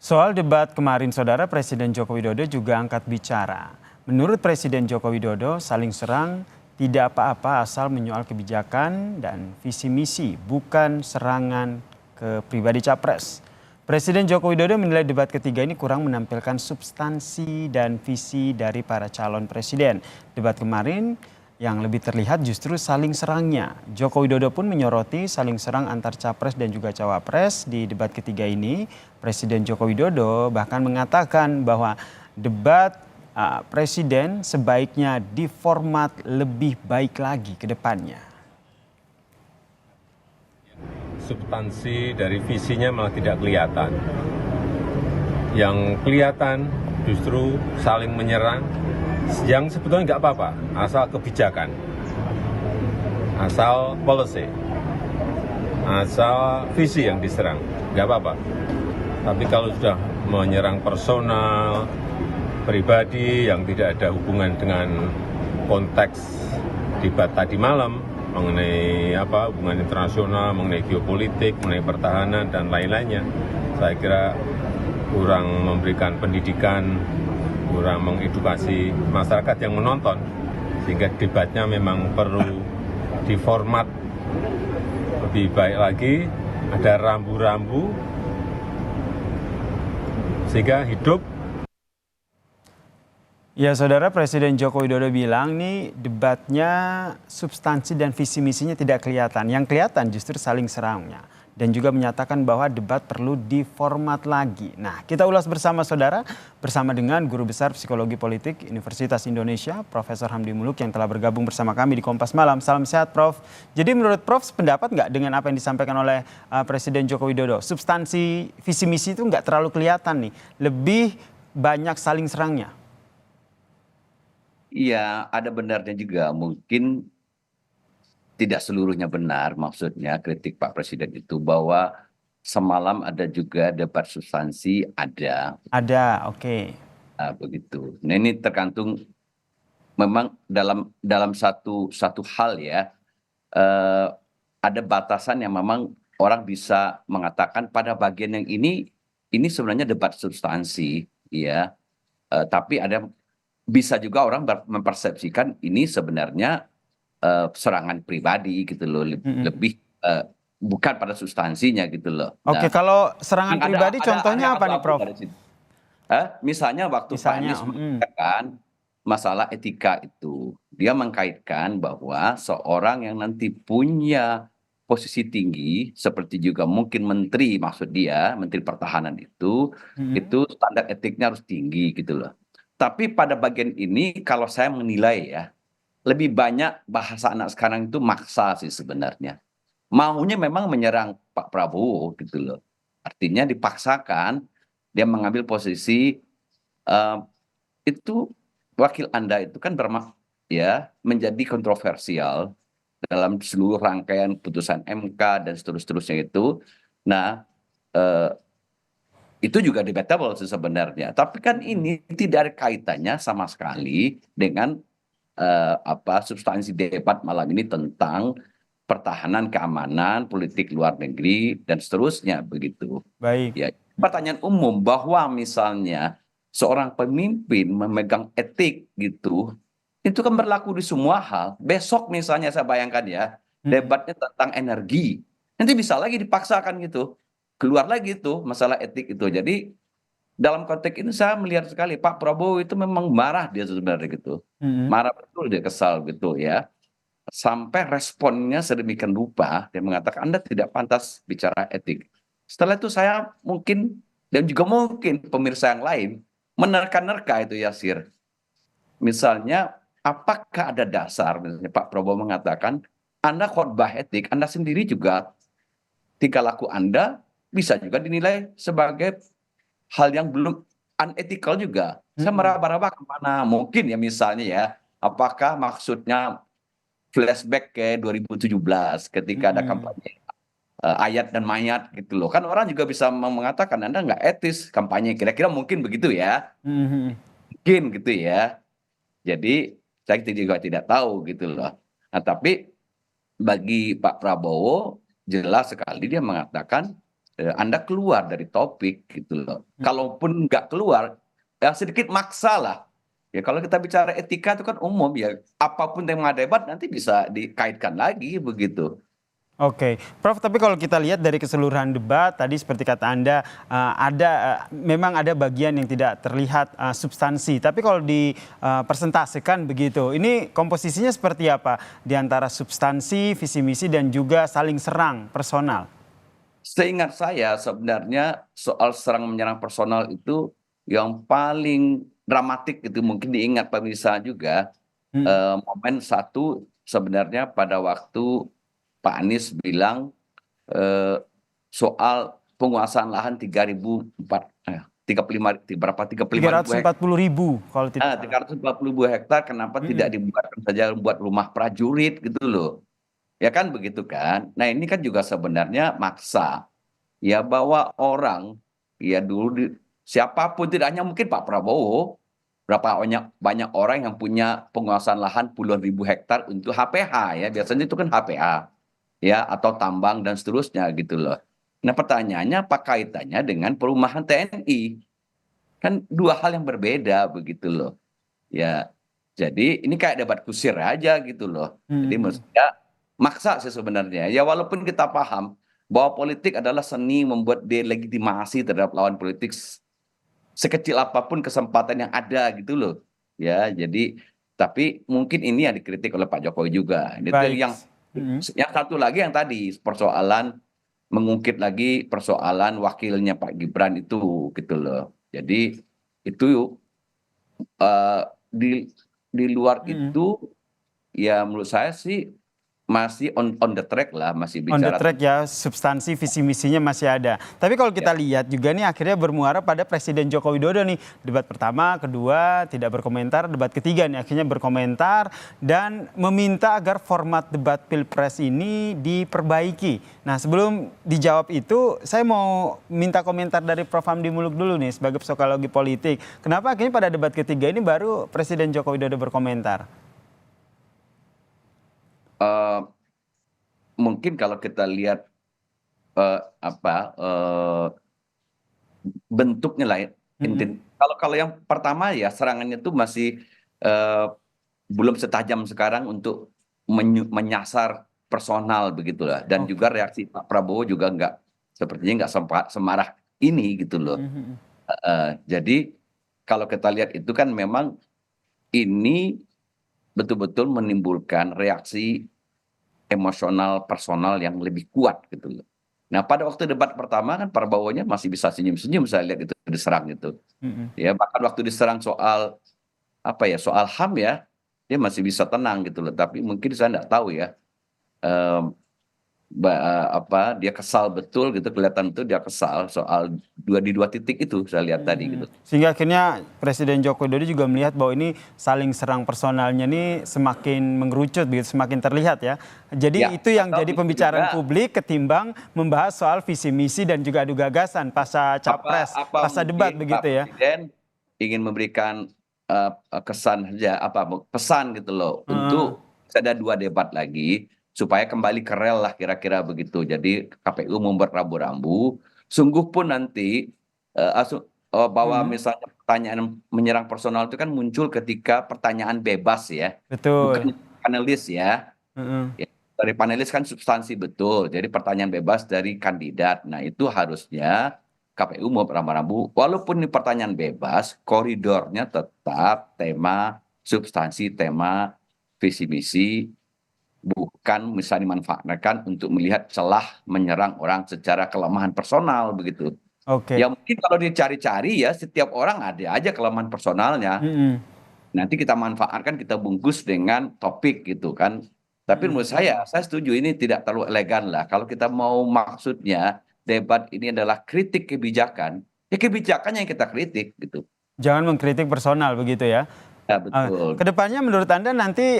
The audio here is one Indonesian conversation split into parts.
Soal debat kemarin, Saudara, Presiden Joko Widodo juga angkat bicara. Menurut Presiden Joko Widodo, saling serang tidak apa-apa asal menyoal kebijakan dan visi misi, bukan serangan ke pribadi capres. Presiden Joko Widodo menilai debat ketiga ini kurang menampilkan substansi dan visi dari para calon presiden. Debat kemarin yang lebih terlihat justru saling serangnya. Joko Widodo pun menyoroti saling serang antar capres dan juga cawapres di debat ketiga ini. Presiden Joko Widodo bahkan mengatakan bahwa debat presiden sebaiknya diformat lebih baik lagi ke depannya. Substansi dari visinya malah tidak kelihatan. Yang kelihatan justru saling menyerang, yang sebetulnya nggak apa-apa, asal kebijakan, asal policy, asal visi yang diserang, nggak apa-apa. Tapi kalau sudah menyerang personal, pribadi yang tidak ada hubungan dengan konteks debat tadi malam, mengenai hubungan internasional, mengenai geopolitik, mengenai pertahanan, dan lain-lainnya, saya kira kurang memberikan pendidikan, kurang mengedukasi masyarakat yang menonton, sehingga debatnya memang perlu diformat lebih baik lagi, ada rambu-rambu, sehingga hidup. Ya, Saudara, Presiden Joko Widodo bilang nih debatnya substansi dan visi misinya tidak kelihatan. Yang kelihatan justru saling serangnya. Dan juga menyatakan bahwa debat perlu diformat lagi. Nah, kita ulas bersama Saudara, bersama dengan Guru Besar Psikologi Politik Universitas Indonesia, Profesor Hamdi Muluk yang telah bergabung bersama kami di Kompas Malam. Salam sehat, Prof. Jadi menurut Prof, sependapat nggak dengan apa yang disampaikan oleh Presiden Joko Widodo? Substansi visi misi itu nggak terlalu kelihatan nih, lebih banyak saling serangnya. Iya, ada benarnya juga. Mungkin tidak seluruhnya benar, maksudnya kritik Pak Presiden itu bahwa semalam ada juga debat substansi, ada. Ada, oke. Begitu. Nah, ini tergantung memang dalam satu hal ya, eh, ada batasan yang memang orang bisa mengatakan pada bagian yang ini sebenarnya debat substansi, ya. Tapi bisa juga orang mempersepsikan ini sebenarnya serangan pribadi gitu loh, lebih bukan pada substansinya gitu loh. Oke, Nah, kalau serangan pribadi contohnya apa nih, abu-abu Prof? dari situ. Misalnya waktu Pak Misalnya, Anies mengatakan masalah etika itu, dia mengkaitkan bahwa seorang yang nanti punya posisi tinggi, seperti juga mungkin menteri, maksud dia, menteri pertahanan itu standar etiknya harus tinggi gitu loh. Tapi pada bagian ini kalau saya menilai ya, lebih banyak bahasa anak sekarang itu maksa sih sebenarnya. Maunya memang menyerang Pak Prabowo gitu loh. Artinya dipaksakan dia mengambil posisi, eh, itu wakil Anda itu kan menjadi kontroversial dalam seluruh rangkaian putusan MK dan seterusnya itu. Nah, eh, itu juga debatable sih sebenarnya. Tapi kan ini tidak ada kaitannya sama sekali dengan substansi debat malam ini tentang pertahanan, keamanan, politik luar negeri, dan seterusnya begitu. baik. Ya, pertanyaan umum bahwa misalnya seorang pemimpin memegang etik gitu, itu kan berlaku di semua hal. Besok misalnya saya bayangkan ya, debatnya tentang energi, nanti bisa lagi dipaksakan gitu, keluar lagi tuh masalah etik itu. Jadi dalam konteks ini saya melihat sekali Pak Prabowo itu memang marah dia sebenarnya gitu, marah betul dia, kesal gitu ya. Sampai responnya sedemikian rupa, dia mengatakan Anda tidak pantas bicara etik. Setelah itu saya mungkin, dan juga mungkin pemirsa yang lain, menerka-nerka itu Yasir. Misalnya, apakah ada dasar, misalnya Pak Prabowo mengatakan, Anda khotbah etik, Anda sendiri juga, tingkah laku Anda bisa juga dinilai sebagai hal yang belum unethical juga. Saya meraba-raba kemana, mungkin ya misalnya ya, apakah maksudnya flashback ke 2017 ketika ada kampanye ayat dan mayat gitu loh. Kan orang juga bisa mengatakan Anda nggak etis kampanye. Kira-kira mungkin begitu ya. Mungkin gitu ya. Jadi saya juga tidak tahu gitu loh. Nah, tapi bagi Pak Prabowo jelas sekali dia mengatakan Anda keluar dari topik gitu loh. Kalaupun nggak keluar, ya sedikit maksa lah. Ya kalau kita bicara etika itu kan umum ya, apapun tema debat nanti bisa dikaitkan lagi begitu. Oke, Prof. Tapi kalau kita lihat dari keseluruhan debat tadi seperti kata Anda memang ada bagian yang tidak terlihat substansi. Tapi kalau dipresentasikan begitu, ini komposisinya seperti apa di antara substansi, visi misi dan juga saling serang personal? Seingat saya sebenarnya soal serang menyerang personal itu yang paling dramatik itu mungkin diingat pemirsa juga, Hmm. momen satu sebenarnya pada waktu Pak Anies bilang eh, soal penguasaan lahan 35 berapa 35.000 hektar. 340.000 kalau tidak salah. 340.000 hektar kenapa tidak Mm-mm. dibuatkan saja buat rumah prajurit gitu loh. Ya kan begitu kan. Nah ini kan juga sebenarnya maksa ya bahwa orang ya dulu siapapun tidak hanya mungkin Pak Prabowo, berapa banyak orang yang punya penguasaan lahan puluhan ribu hektar untuk HPH ya biasanya itu kan HPA ya atau tambang dan seterusnya gitu loh. Nah pertanyaannya apa kaitannya dengan perumahan TNI? Kan dua hal yang berbeda begitu loh. Ya, jadi ini kayak debat kusir aja gitu loh. Jadi Mm-mm. maksudnya maksa sih sebenarnya. Ya walaupun kita paham bahwa politik adalah seni membuat delegitimasi terhadap lawan politik sekecil apapun kesempatan yang ada gitu loh. Ya, jadi tapi mungkin ini yang dikritik oleh Pak Jokowi juga. Itu Baik. Mm-mm. yang satu lagi yang tadi persoalan mengungkit lagi persoalan wakilnya Pak Gibran itu gitu loh. Jadi itu eh, di di luar Mm-mm. itu ya menurut saya sih masih on the track lah, masih On the bicara track ya, substansi visi misinya masih ada. Tapi kalau kita ya, lihat juga nih akhirnya bermuara pada Presiden Joko Widodo nih. Debat pertama, kedua tidak berkomentar, debat ketiga nih akhirnya berkomentar dan meminta agar format debat Pilpres ini diperbaiki. Nah sebelum dijawab itu, saya mau minta komentar dari Prof. Hamdi Muluk dulu nih sebagai psikologi politik. Kenapa akhirnya pada debat ketiga ini baru Presiden Joko Widodo berkomentar? eh, mungkin kalau kita lihat apa bentuknya lah ya. Mm-mm. Kalau yang pertama ya serangannya itu masih eh, belum setajam sekarang untuk menyasar personal begitulah dan Oke. juga reaksi Pak Prabowo juga nggak sepertinya nggak sempat semarah ini gitu loh. Mhm. Jadi kalau kita lihat itu kan memang ini betul-betul menimbulkan reaksi emosional personal yang lebih kuat gitu loh. Nah pada waktu debat pertama kan Prabowo-nya masih bisa senyum-senyum saya lihat itu diserang gitu. Mhm. Ya bahkan waktu diserang soal apa ya soal HAM ya dia masih bisa tenang gitu loh. Tapi mungkin saya nggak tahu ya em, apa dia kesal betul gitu kelihatan tuh dia kesal soal di dua titik itu saya lihat tadi Mhm. gitu. Sehingga akhirnya Presiden Joko Widodo juga melihat bahwa ini saling serang personalnya ini semakin mengerucut begitu, semakin terlihat ya. Jadi Ya itu yang atau jadi bisa pembicaraan juga publik ketimbang membahas soal visi misi dan juga adu gagasan pasca capres, apa pasca debat mungkin Pak begitu ya. Presiden ingin memberikan kesan saja apa pesan gitu loh Heeh. untuk ada dua debat lagi supaya kembali ke rel lah kira-kira begitu. Jadi KPU membuat rambu-rambu. Sungguh pun nanti bahwa Mhm. misalnya pertanyaan menyerang personal itu kan muncul ketika pertanyaan bebas ya, Betul. bukan panelis ya. Heeh. Ya, dari panelis kan substansi betul. Jadi pertanyaan bebas dari kandidat. Nah, itu harusnya KPU mau rambu-rambu. Walaupun ini pertanyaan bebas, koridornya tetap tema, substansi tema, visi misi, bukan misalnya dimanfaatkan untuk melihat celah menyerang orang secara kelemahan personal begitu. Oke. Ya mungkin kalau dicari-cari ya setiap orang ada aja kelemahan personalnya. Mhm. Nanti kita manfaatkan, kita bungkus dengan topik gitu kan. Tapi Mhm. menurut saya setuju ini tidak terlalu elegan lah. Kalau kita mau maksudnya debat ini adalah kritik kebijakan, ya kebijakannya yang kita kritik gitu. Jangan mengkritik personal begitu ya. Ya betul. Kedepannya menurut Anda nanti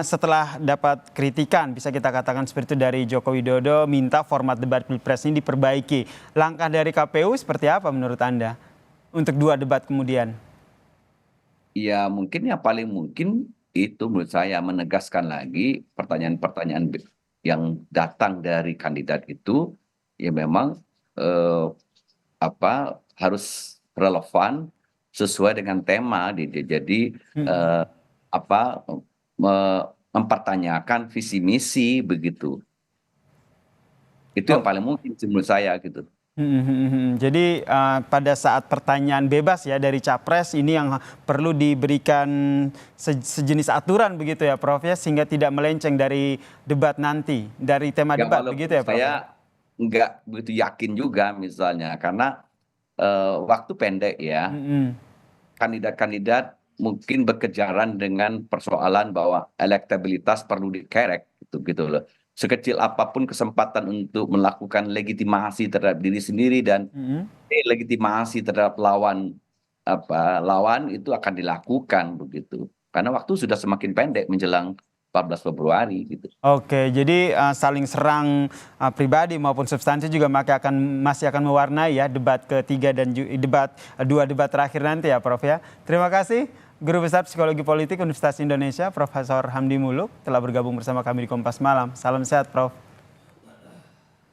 setelah dapat kritikan bisa kita katakan seperti itu dari Joko Widodo minta format debat Pilpres ini diperbaiki. Langkah dari KPU seperti apa menurut Anda untuk dua debat kemudian? Ya mungkin yang paling mungkin itu menurut saya menegaskan lagi pertanyaan-pertanyaan yang datang dari kandidat itu ya memang eh, harus relevan sesuai dengan tema. Jadi eh, apa mempertanyakan visi misi begitu. Itu yang Oh, paling mungkin menurut saya gitu. Jadi pada saat pertanyaan bebas ya dari capres ini yang perlu diberikan sejenis aturan begitu ya Prof ya, sehingga tidak melenceng dari debat nanti, dari tema Ya debat walaupun begitu ya Prof ya. saya nggak begitu yakin juga misalnya karena waktu pendek ya, Mm-mm. kandidat-kandidat mungkin berkejaran dengan persoalan bahwa elektabilitas perlu dikerek gitu loh. Sekecil apapun kesempatan untuk melakukan legitimasi terhadap diri sendiri dan Mm-mm. legitimasi terhadap lawan itu akan dilakukan begitu. Karena waktu sudah semakin pendek menjelang 14 Februari gitu. Oke, jadi saling serang pribadi maupun substansi juga masih akan mewarnai ya debat ketiga dan dua debat terakhir nanti ya Prof ya. Terima kasih Guru Besar Psikologi Politik Universitas Indonesia Profesor Hamdi Muluk telah bergabung bersama kami di Kompas Malam. Salam sehat Prof.